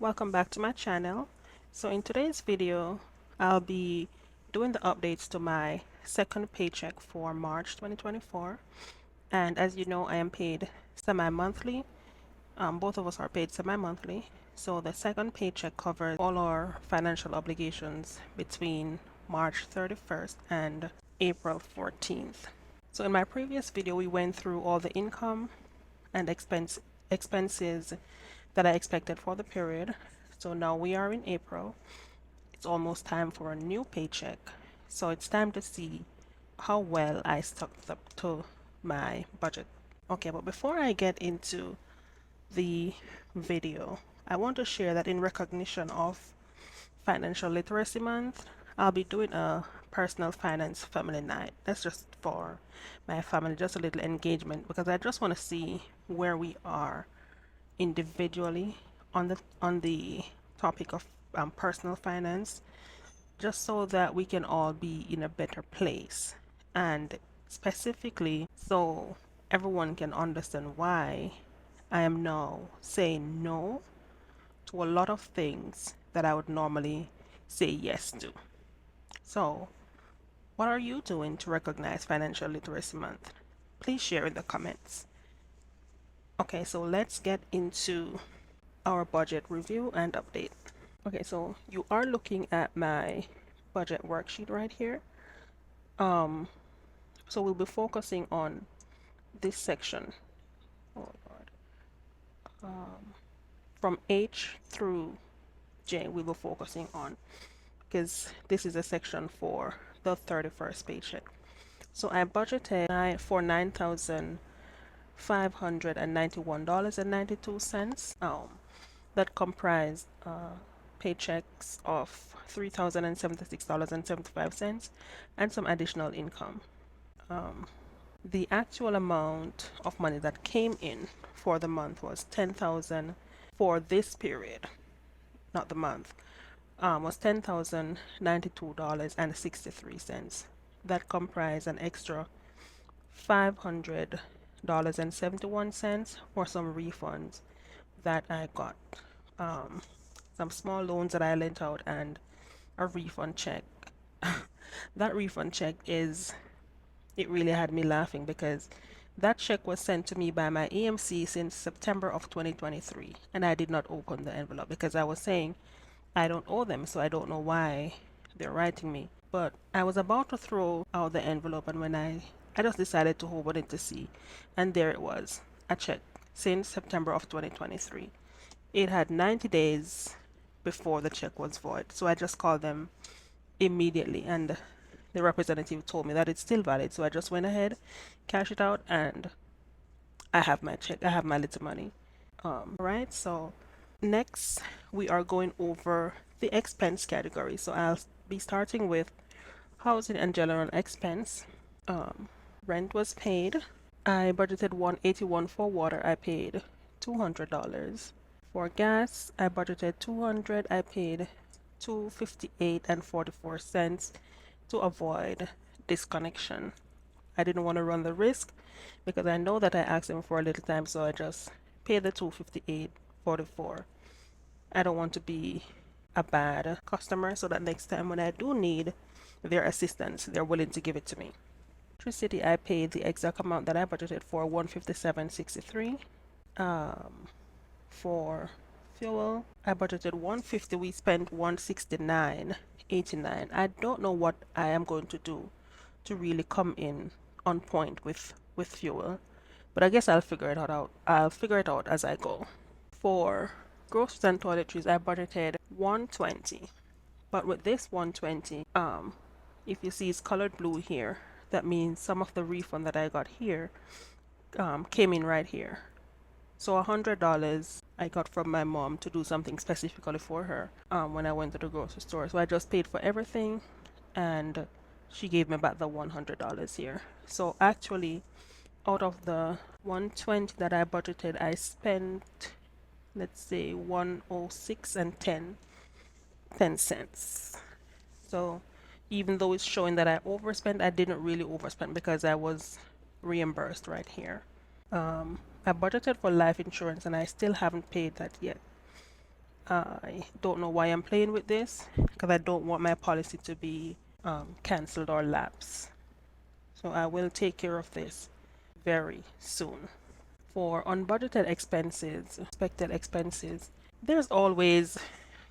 Welcome back to my channel. So in today's video, I'll be doing the updates to my second paycheck for March 2024. And as you know, I am paid semi-monthly. Both of us are paid semi-monthly. So the second paycheck covers all our financial obligations between March 31st and April 14th. So in my previous video, we went through all the income and expenses that I expected for the period. So now we are in April. It's almost time for a new paycheck. So it's time to see how well I stuck up to my budget. Okay, but before I get into the video, I want to share that in recognition of Financial Literacy Month, I'll be doing a personal finance family night. That's just for my family, just a little engagement because I just want to see where we are individually on the topic of personal finance, just so that we can all be in a better place, and specifically so everyone can understand why I am now saying no to a lot of things that I would normally say yes to. So, what are you doing to recognize Financial Literacy Month? Please share in the comments. Okay, so let's get into our budget review and update. Okay, so you are looking at my budget worksheet right here. So we'll be focusing on this section. Oh Lord. From H through J, we will be focusing on, because this is a section for the 31st paycheck. So I budgeted for $9,591.92. That comprised paychecks of $3,076.75 and some additional income. The actual amount of money that came in for the month was $10,000 for this period, not the month, was $10,092.63. That comprised an extra $500.71 for some refunds that I got, some small loans that I lent out, and a refund check. That refund check it really had me laughing because that check was sent to me by my EMC since September of 2023, and I did not open the envelope because I was saying I don't owe them, so I don't know why they're writing me. But I was about to throw out the envelope, and when I just decided to open it to see, and there it was, a check since September of 2023. It had 90 days before the check was void, so I just called them immediately, and the representative told me that it's still valid. So I just went ahead, cashed it out, and I have my check. I have my little money. Right. So next we are going over the expense category. So I'll be starting with housing and general expense. Rent was paid. I budgeted $181 for water. I paid $200. For gas, I budgeted $200. I paid $2.58 and 44 cents to avoid disconnection. I didn't want to run the risk because I know that I asked them for a little time, so I just paid the $2.58.44. I don't want to be a bad customer, so that next time when I do need their assistance, they're willing to give it to me. Electricity, I paid the exact amount that I budgeted for, $157.63. For fuel, I budgeted $150. We spent $169.89. I don't know what I am going to do to really come in on point with fuel, but I guess I'll figure it out. I'll figure it out as I go. For groceries and toiletries, I budgeted $120. But with this $120, if you see it's colored blue here, that means some of the refund that I got here came in right here. So $100 I got from my mom to do something specifically for her when I went to the grocery store. So I just paid for everything, and she gave me back the $100 here. So actually, out of the $120 that I budgeted, I spent, let's say, $106 and 10 cents. So even though it's showing that I overspent, I didn't really overspend because I was reimbursed right here. I budgeted for life insurance and I still haven't paid that yet. I don't know why I'm playing with this because I don't want my policy to be cancelled or lapse. So I will take care of this very soon. For unbudgeted expenses, expected expenses, there's always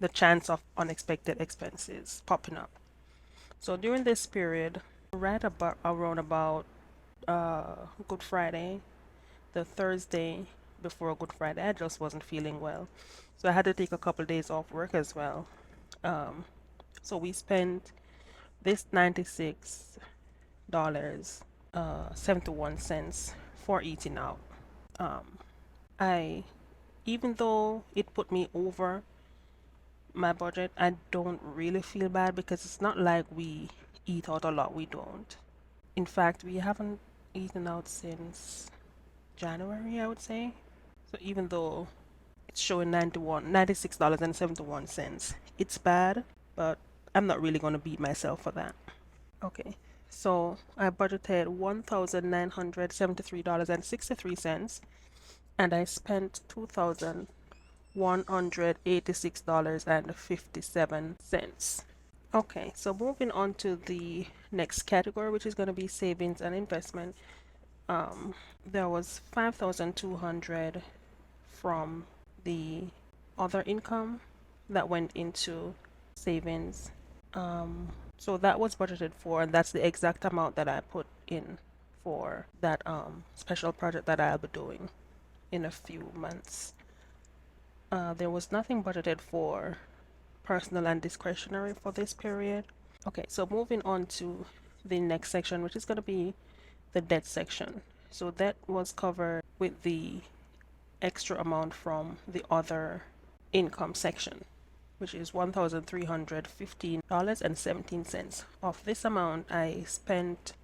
the chance of unexpected expenses popping up. So during this period, right about around about Good Friday, the Thursday before Good Friday, I just wasn't feeling well. So I had to take a couple of days off work as well. So we spent this $96 71 cents for eating out. I Even though it put me over my budget, I don't really feel bad because it's not like we eat out a lot. We don't. In fact, we haven't eaten out since January, I would say. So even though it's showing $96.71, it's bad, but I'm not really going to beat myself for that. Okay, so I budgeted $1,973.63 and I spent $2,186.57. Okay, so moving on to the next category, which is going to be savings and investment. There was 5,200 from the other income that went into savings. So that was budgeted for, and that's the exact amount that I put in for that special project that I'll be doing in a few months. There was nothing budgeted for personal and discretionary for this period. Okay, so moving on to the next section, which is going to be the debt section. So that was covered with the extra amount from the other income section, which is $1,315.17. Of this amount, I spent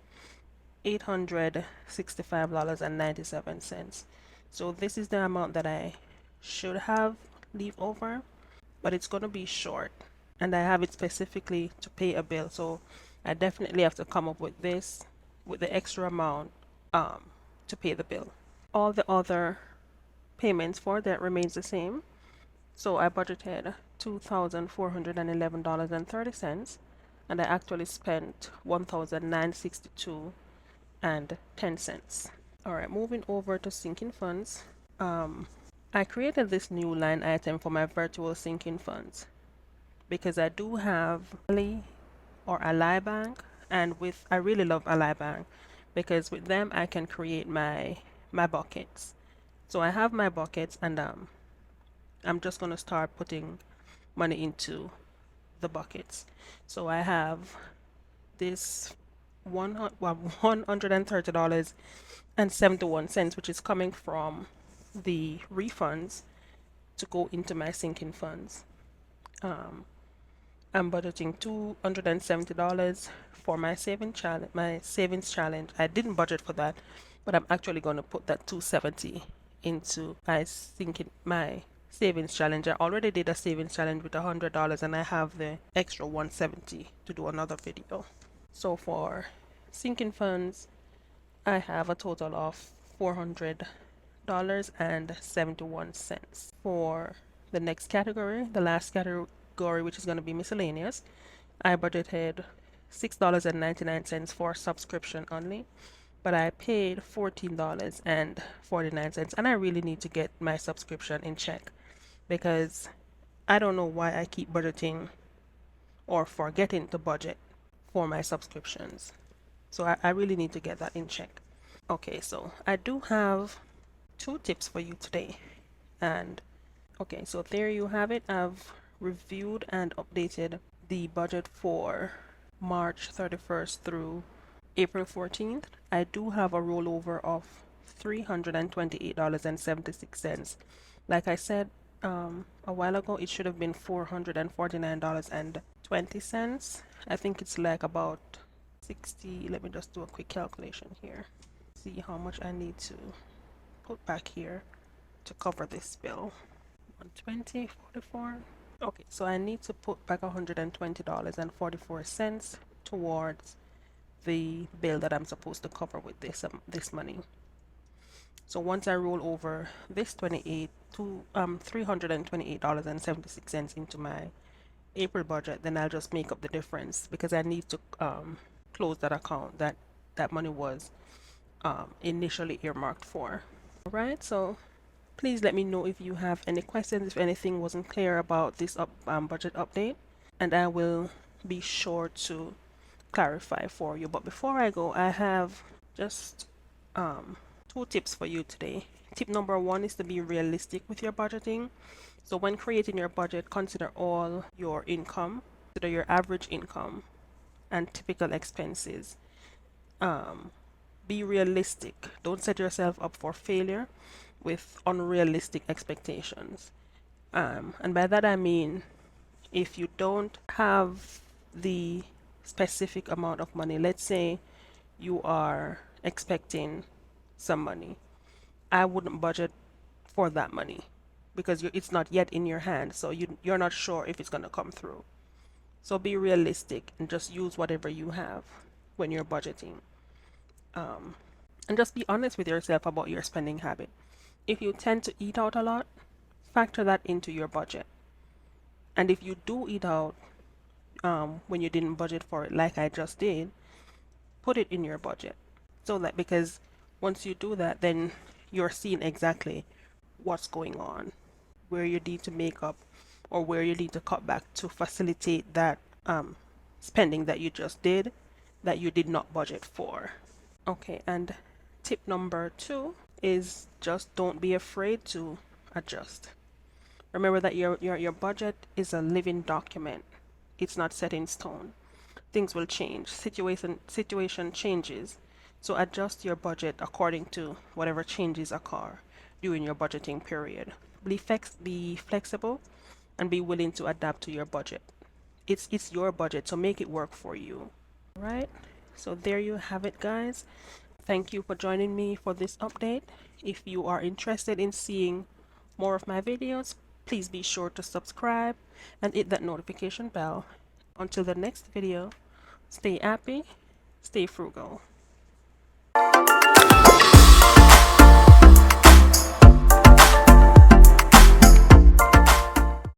$865.97. So this is the amount that I should have leave over, but it's going to be short, and I have it specifically to pay a bill. So I definitely have to come up with this, with the extra amount to pay the bill. All the other payments for that remains the same. So I budgeted $2,411.30, and I actually spent $1,962.10. All right, moving over to sinking funds. I created this new line item for my virtual sinking funds because I do have Ali or Ally Bank, and with I really love Ally Bank because with them I can create my buckets. So I have my buckets, and I'm just gonna start putting money into the buckets. So I have this $130.71, which is coming from the refunds to go into my sinking funds. I'm budgeting $270 for my savings challenge. I didn't budget for that, but I'm actually going to put that 270 into my savings challenge. I already did a savings challenge with $100, and I have the extra 170 to do another video. So for sinking funds, I have a total of $400.71. For the next category, the last category, which is going to be miscellaneous, I budgeted $6.99 for subscription only, but I paid $14.49, and I really need to get my subscription in check because I don't know why I keep budgeting or forgetting to budget for my subscriptions. So I really need to get that in check. Okay, so I do have 2 tips for you today. And okay, so there you have it. I've reviewed and updated the budget for March 31st through April 14th. I do have a rollover of $328.76. Like I said a while ago, it should have been $449.20. I think it's like about 60. Let me just do a quick calculation here. See how much I need to put back here to cover this bill. 120.44. Okay, so I need to put back $120.44 towards the bill that I'm supposed to cover with this money. So once I roll over this to $328.76 into my April budget, then I'll just make up the difference because I need to close that account that money was initially earmarked for. All right, so please let me know if you have any questions, if anything wasn't clear about this budget update, and I will be sure to clarify for you. But before I go, I have just two tips for you today. Tip number one is to be realistic with your budgeting. So when creating your budget, consider all your income, consider your average income and typical expenses. Be realistic. Don't set yourself up for failure with unrealistic expectations. And by that I mean, if you don't have the specific amount of money, let's say you are expecting some money, I wouldn't budget for that money because it's not yet in your hand, so you're not sure if it's going to come through. So be realistic and just use whatever you have when you're budgeting. And just be honest with yourself about your spending habit. If you tend to eat out a lot, factor that into your budget. And if you do eat out when you didn't budget for it, like I just did, put it in your budget. So that because once you do that, then you're seeing exactly what's going on, where you need to make up or where you need to cut back to facilitate that spending that you just did that you did not budget for. Okay, and tip number two is just don't be afraid to adjust. Remember that your budget is a living document. It's not set in stone. Things will change. Situation changes. So adjust your budget according to whatever changes occur during your budgeting period. Be flexible and be willing to adapt to your budget. It's your budget, so make it work for you. All right? So there you have it, guys. Thank you for joining me for this update. If you are interested in seeing more of my videos, please be sure to subscribe and hit that notification bell. Until the next video, stay happy, stay frugal.